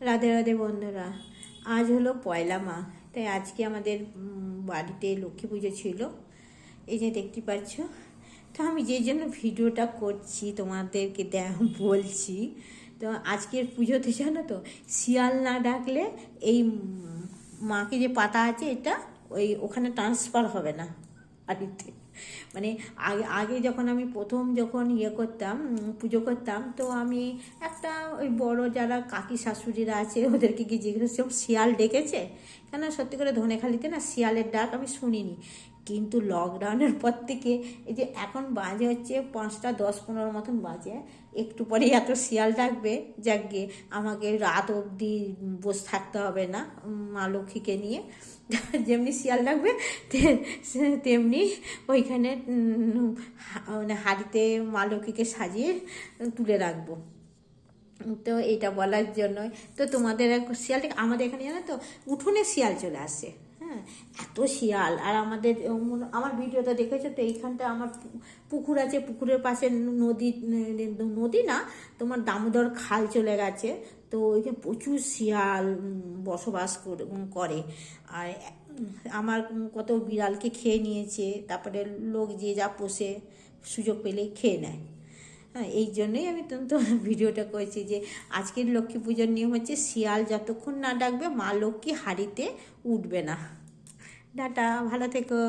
রাধে রাধে বন্ধুরা। আজ হলো পয়লা মাঘ, তাই আজকে আমাদের বাড়িতে লক্ষ্মী পুজো ছিল। এই যে দেখতে পাচ্ছ। তো আমি যে জন্য ভিডিওটা করছি তোমাদেরকে বলছি। তো আজকের পুজোতে জানো তো, শিয়াল না ডাকলে এই মাকে যে পাতা আছে এটা ওখানে ট্রান্সফার হবে না বাড়িতে। মানে আগে আগে যখন আমি যখন করতাম, পুজো করতাম, তো আমি একটা ওই বড় যারা কাকি শাশুড়িরা আছে ওদেরকে গিয়ে জিজ্ঞেস করছিলাম শিয়াল ডেকেছে, কেন সত্যি করে ধনেখালিতে না শিয়ালের ডাক আমি শুনিনি। কিন্তু লকডাউনের পর থেকে এই যে এখন বাজে হচ্ছে 5টা 10-15 মতন বাজে, একটু পরে এত শিয়াল ডাকবে, যাকগে আমাকে রাত অবধি বসে থাকতে হবে না মা লক্ষ্মীকে নিয়ে। যেমনি শিয়াল ডাকবে তেমনি ওইখানে মানে হাঁড়িতে মা লক্ষ্মীকে সাজিয়ে তুলে রাখবো। তো এটা বলার জন্যই তো তোমাদের শিয়ালটা আমাদের এখানে জানো তো উঠোনে শিয়াল চলে আসে। হ্যাঁ, এত শিয়াল। আর আমার ভিডিওটা দেখেছো তো, এইখানটা আমার পুকুর আছে, পুকুরের পাশে নদী, নদী না তোমার দামোদর খাল চলে গেছে। তো ওইখানে প্রচুর শিয়াল বসবাস করে। আর আমার কত বিড়ালকে খেয়ে নিয়েছে, তারপরে লোক যে যা পোষে সুযোগ পেলেই খেয়ে নেয়। হ্যাঁ, এই জন্যই আমি তো ভিডিওটা করেছি যে আজকের লক্ষ্মী পুজোর নিয়ম হচ্ছে শিয়াল যতক্ষণ না ডাকবে মা লক্ষ্মী হাঁড়িতে উঠবে না। টাটা, ভালো থেকো।